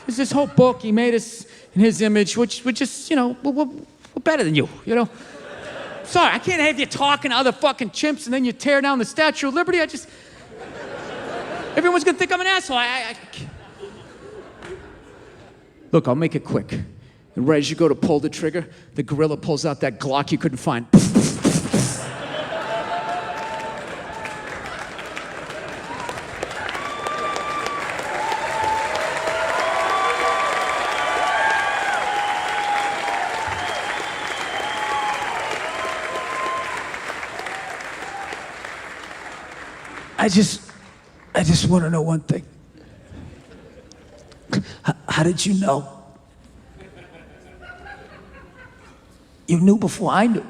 There's this whole book. He made us in his image, which we're just, we're better than you, Sorry, I can't have you talking to other fucking chimps and then you tear down the Statue of Liberty. Everyone's gonna think I'm an asshole. Look, I'll make it quick. And right as you go to pull the trigger, the gorilla pulls out that Glock you couldn't find. I just want to know one thing. How did you know? You knew before I knew.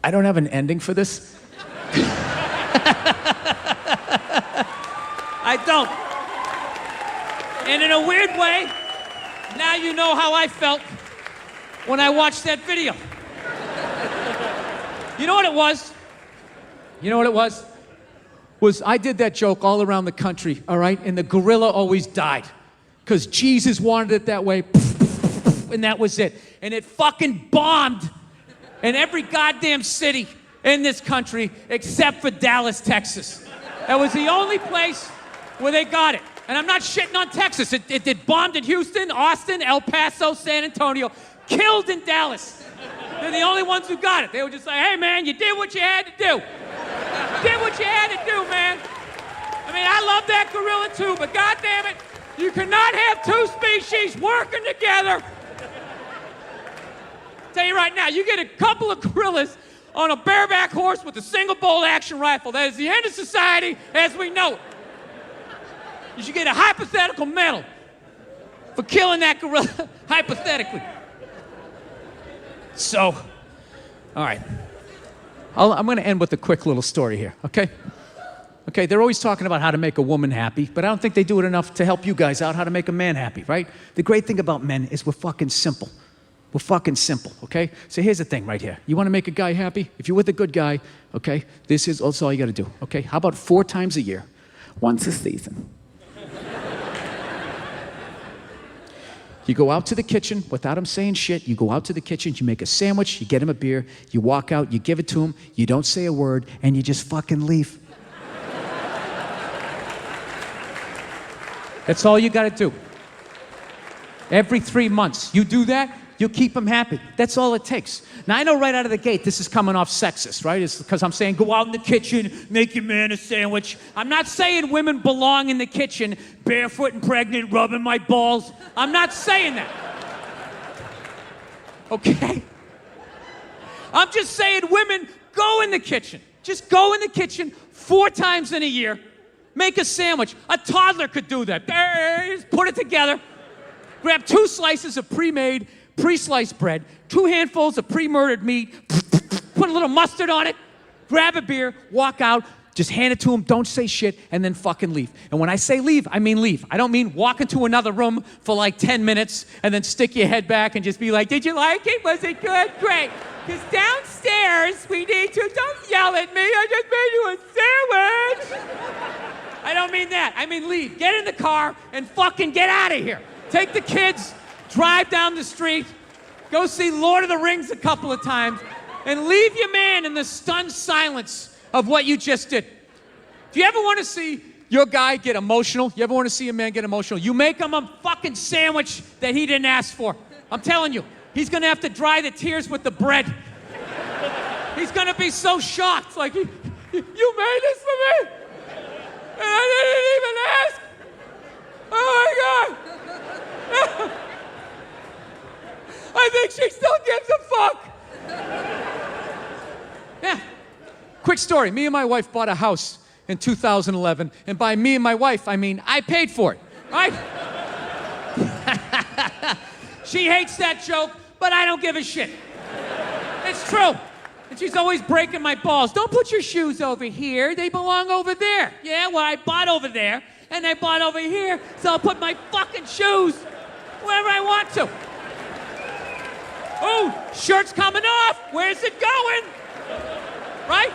I don't have an ending for this. I don't. And in a weird way, now you know how I felt when I watched that video. You know what it was? Was I did that joke all around the country, all right? And the gorilla always died. Because Jesus wanted it that way, and that was it. And it fucking bombed in every goddamn city in this country except for Dallas, Texas. That was the only place where they got it. And I'm not shitting on Texas. It bombed in Houston, Austin, El Paso, San Antonio, killed in Dallas. They're the only ones who got it. They were just like, hey, man, you did what you had to do. Did what you had to do, man. I mean, I love that gorilla too, but goddamn it, you cannot have two species working together. Tell you right now, you get a couple of gorillas on a bareback horse with a single bolt action rifle. That is the end of society as we know it. You should get a hypothetical medal for killing that gorilla, hypothetically. So, all right. I'm going to end with a quick little story here, okay? Okay, they're always talking about how to make a woman happy, but I don't think they do it enough to help you guys out how to make a man happy, right? The great thing about men is we're fucking simple. We're fucking simple, okay? So here's the thing right here. You want to make a guy happy? If you're with a good guy, okay, that's all you got to do, okay? How about 4 times a year, once a season? You go out to the kitchen without him saying shit. You go out to the kitchen, you make a sandwich, you get him a beer, you walk out, you give it to him, you don't say a word, and you just fucking leave. That's all you gotta do. Every 3 months, you do that, you'll keep him happy. That's all it takes. Now, I know right out of the gate, this is coming off sexist, right? It's because I'm saying go out in the kitchen, make your man a sandwich. I'm not saying women belong in the kitchen, barefoot and pregnant, rubbing my balls. I'm not saying that. Okay? I'm just saying women, go in the kitchen. Just go in the kitchen 4 times in a year. Make a sandwich. A toddler could do that. Just put it together. Grab 2 slices of pre-made, pre-sliced bread, 2 handfuls of pre-murdered meat, put a little mustard on it, grab a beer, walk out, just hand it to him, don't say shit, and then fucking leave. And when I say leave, I mean leave. I don't mean walk into another room for like 10 minutes and then stick your head back and just be like, did you like it? Was it good? Great. Because downstairs, we need to, don't yell at me, I just made you a sandwich. I don't mean that. I mean leave. Get in the car and fucking get out of here. Take the kids, drive down the street, go see Lord of the Rings a couple of times, and leave your man in the stunned silence of what you just did. Do you ever want to see your guy get emotional? You ever want to see a man get emotional? You make him a fucking sandwich that he didn't ask for. I'm telling you, he's going to have to dry the tears with the bread. He's going to be so shocked, like, you made this for me? And I didn't even ask? Oh my God! I think she still gives a fuck. Yeah. Quick story. Me and my wife bought a house in 2011. And by me and my wife, I mean I paid for it. Right? She hates that joke, but I don't give a shit. It's true. And she's always breaking my balls. Don't put your shoes over here. They belong over there. Yeah, well, I bought over there, and I bought over here, so I'll put my fucking shoes wherever I want to. Oh, shirt's coming off. Where's it going? Right?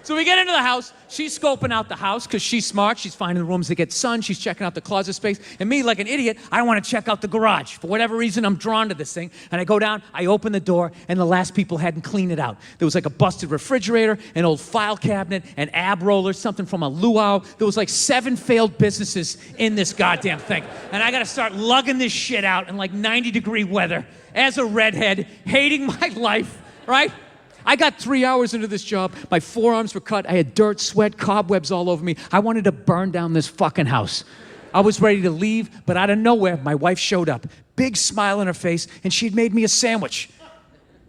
So we get into the house. She's scoping out the house because she's smart. She's finding the rooms that get sun. She's checking out the closet space. And me, like an idiot, I want to check out the garage. For whatever reason, I'm drawn to this thing. And I go down, I open the door, and the last people hadn't cleaned it out. There was like a busted refrigerator, an old file cabinet, an ab roller, something from a luau. There was like 7 failed businesses in this goddamn thing. And I got to start lugging this shit out in like 90-degree weather as a redhead, hating my life, right? I got 3 hours into this job. My forearms were cut. I had dirt, sweat, cobwebs all over me. I wanted to burn down this fucking house. I was ready to leave, but out of nowhere, my wife showed up. Big smile on her face, and she'd made me a sandwich.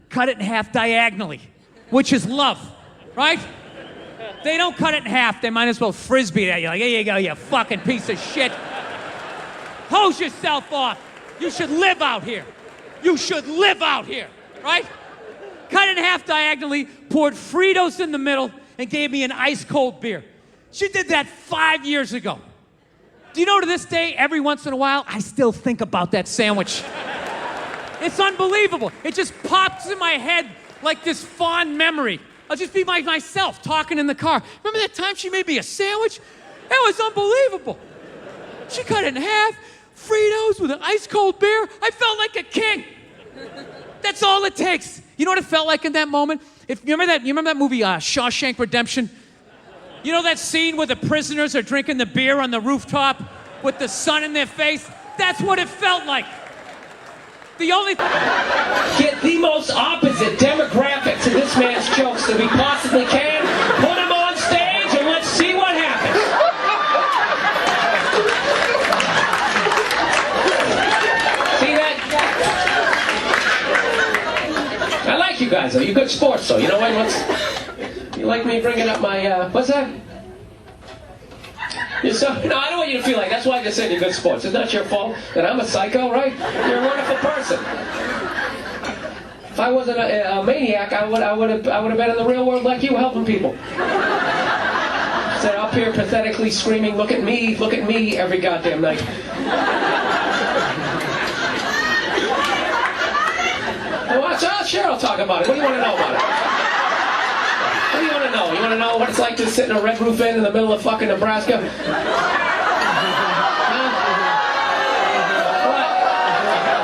Cut it in half diagonally, which is love, right? They don't cut it in half. They might as well frisbee it at you. Like, here you go, you fucking piece of shit. Hose yourself off. You should live out here. You should live out here, right? Cut it in half diagonally, poured Fritos in the middle, and gave me an ice-cold beer. She did that 5 years ago. Do you know to this day, every once in a while, I still think about that sandwich. It's unbelievable. It just pops in my head like this fond memory. I'll just be myself talking in the car. Remember that time she made me a sandwich? It was unbelievable. She cut it in half, Fritos with an ice-cold beer. I felt like a king. That's all it takes. You know what it felt like in that moment? You remember that movie, Shawshank Redemption? You know that scene where the prisoners are drinking the beer on the rooftop with the sun in their face? That's what it felt like. The only Get the most opposite demographic to this man's jokes that we possibly can. Put him on stage and let's see what happens. See that? I like you guys though. You're good sports though. You know what? You like me bringing up my, what's that? No, I don't want you to feel like, that's why I just said you're good sports. It's not your fault that I'm a psycho, right? You're a wonderful person. If I wasn't a maniac, I would have been in the real world like you, helping people. Instead up here pathetically screaming, look at me, every goddamn night. Sure, I'll talk about it. What do you want to know about it? What do you want to know? You want to know what it's like to sit in a red roof inn in the middle of fucking Nebraska? What?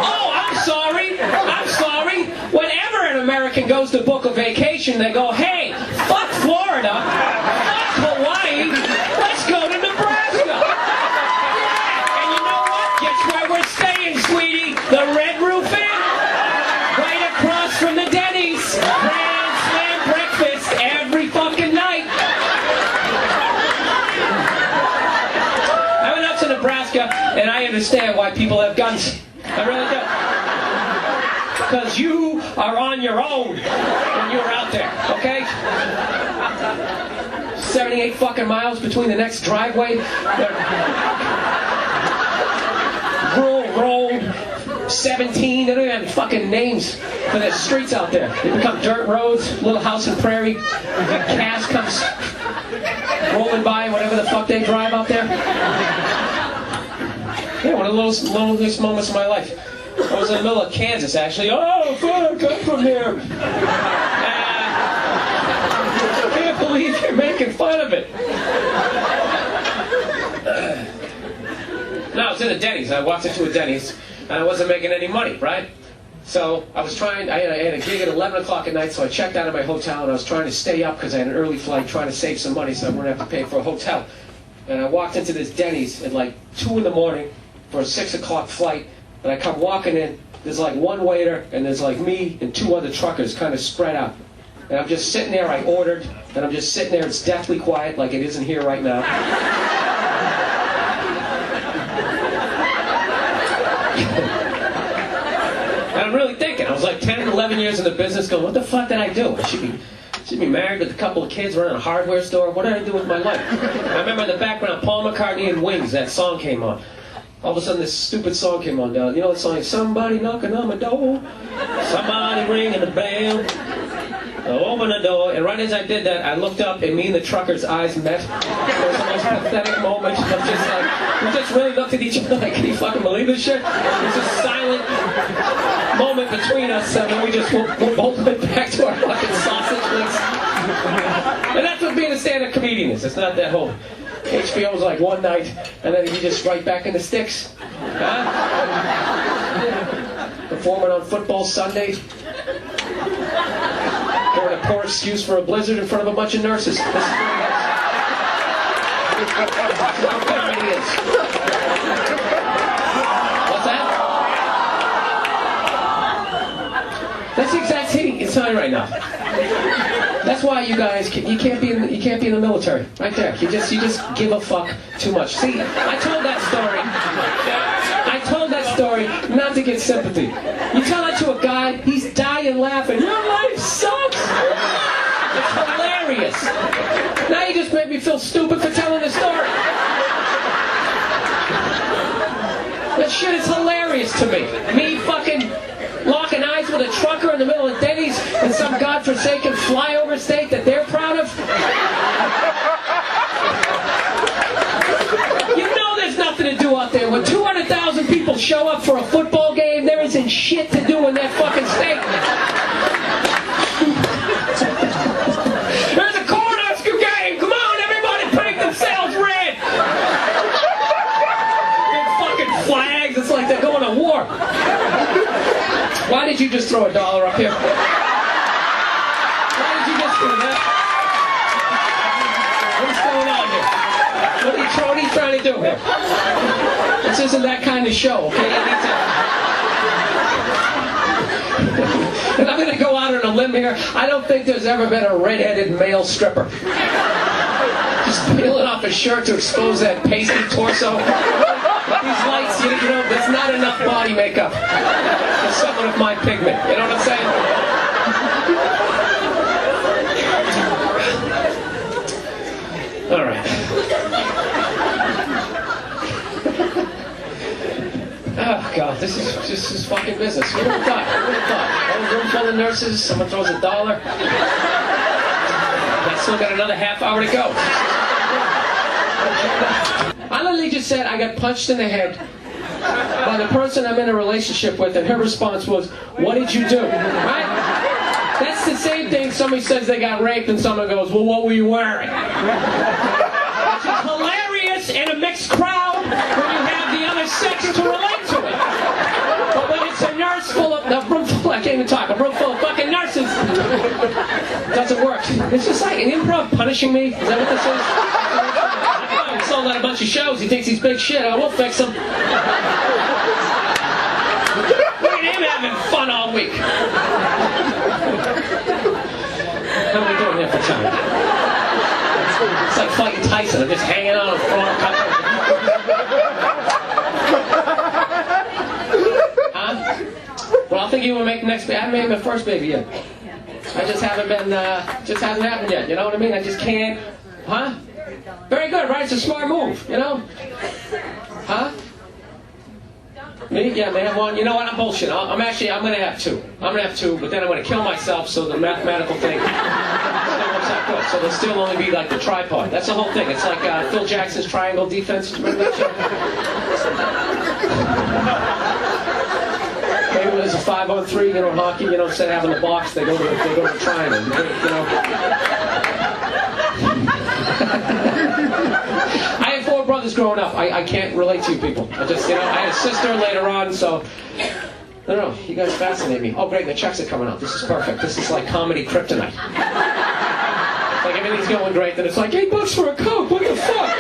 Oh, I'm sorry. Whenever an American goes to book a vacation, they go, hey, fuck Florida, fuck Hawaii, let's go to Nebraska. And you know what? Guess where we're staying, sweetie? The Red Roof Inn. Right across from the Denny's. Grand Slam breakfast every fucking night. I went up to Nebraska, and I understand why people have guns. I really do. Because you are on your own when you're out there, okay? 78 fucking miles between the next driveway. Rural road. 17, they don't even have fucking names for the streets out there. They become dirt roads, little house and prairie. Cash comes rolling by, whatever the fuck they drive out there. Yeah, one of the loneliest moments of my life. I was in the middle of Kansas, actually. Oh, fuck, I'm from here. I can't believe you're making fun of it. No, I was in a Denny's. I walked into a Denny's. And I wasn't making any money, right? So I had a gig at 11 o'clock at night, so I checked out of my hotel, and I was trying to stay up because I had an early flight, trying to save some money so I wouldn't have to pay for a hotel. And I walked into this Denny's at like 2 in the morning for a 6 o'clock flight, and I come walking in, there's like one waiter, and there's like me and 2 other truckers kind of spread out. And I'm just sitting there, I ordered, and I'm just sitting there, it's deathly quiet like it isn't here right now. And I'm really thinking, I was like 10 or 11 years in the business going, what the fuck did I do? I should be married with a couple of kids, running a hardware store. What did I do with my life? I remember in the background, Paul McCartney and Wings, that song came on. All of a sudden, this stupid song came on. You know that song? Somebody knocking on my door. Somebody ringing the bell. I opened the door, and right as I did that, I looked up, and me and the trucker's eyes met. It was the most pathetic moment of just like, we just really looked at each other like, can you fucking believe this shit? There's a silent moment between us, and then we both went back to our fucking sausage links. And that's what being a stand-up comedian is. It's not that whole... HBO's like one night, and then you just right back in the sticks. Huh? Performing on football Sunday. Giving a poor excuse for a blizzard in front of a bunch of nurses. This is what comedy is. What's that? That's the exact thing it's telling right now. That's why you guys you can't be in the military. Right there. You just give a fuck too much. See, I told that story not to get sympathy. You tell that to a guy, he's dying laughing. Your life sucks. It's hilarious. Now you just made me feel stupid for telling the story. That shit is hilarious to me. Me fucking locking eyes with a trucker in the middle of Denny's in some godforsaken flyover state that they're proud of. You know there's nothing to do out there. When 200,000 people show up for a football game, there isn't shit to do in that fucking state. There's a Cornhusker game. Come on, everybody paint themselves red. Big fucking flags. It's like they're going to war. Why did you just throw $1 up here? Why did you just do that? What's going on here? What are you trying to do here? This isn't that kind of show, okay? And I'm going to go out on a limb here. I don't think there's ever been a red-headed male stripper. Just peeling off his shirt to expose that pasty torso. These lights, you know, there's not enough body makeup for someone of my pigment. You know what I'm saying? All right. Oh, God, this is fucking business. Who would have thought? Who would have thought? Oh, room full of nurses, someone throws $1. I still got another half hour to go. I literally just said I got punched in the head by the person I'm in a relationship with, and her response was, "What did you do?" Right? That's the same thing somebody says they got raped and someone goes, "Well, what were you wearing?" Which is hilarious in a mixed crowd when you have the other sex to relate to it. But when it's a nurse full of, a room full of fucking nurses, it doesn't work. It's just like an improv punishing me. Is that what this is? He sold out a bunch of shows. He thinks he's big shit. I will fix him. Look at him having fun all week. How are we doing here for time? It's like fighting Tyson. I'm just hanging on a floor. Huh? Well, I'll think you will make the next baby. I haven't made my first baby yet. I just haven't been, just hasn't happened yet. You know what I mean? I just can't. Huh? Very good, right? It's a smart move, you know? Huh? Me? Yeah, may have one. You know what? I'm bullshit. I'm going to have two. I'm going to have two, but then I'm going to kill myself, so the mathematical thing still works out good. So there'll still only be like the tripod. That's the whole thing. It's like Phil Jackson's triangle defense. Remember that shit? Maybe when there's a 5-on-3, you know, in hockey, you know, instead of having the box, they go to the triangle. You know? I had 4 brothers growing up. I can't relate to you people. I just, you know, I had a sister later on, so... I don't know, you guys fascinate me. Oh, great, the checks are coming out. This is perfect. This is like comedy kryptonite. Like, everything's going great, then it's like, $8 for a Coke, what the fuck?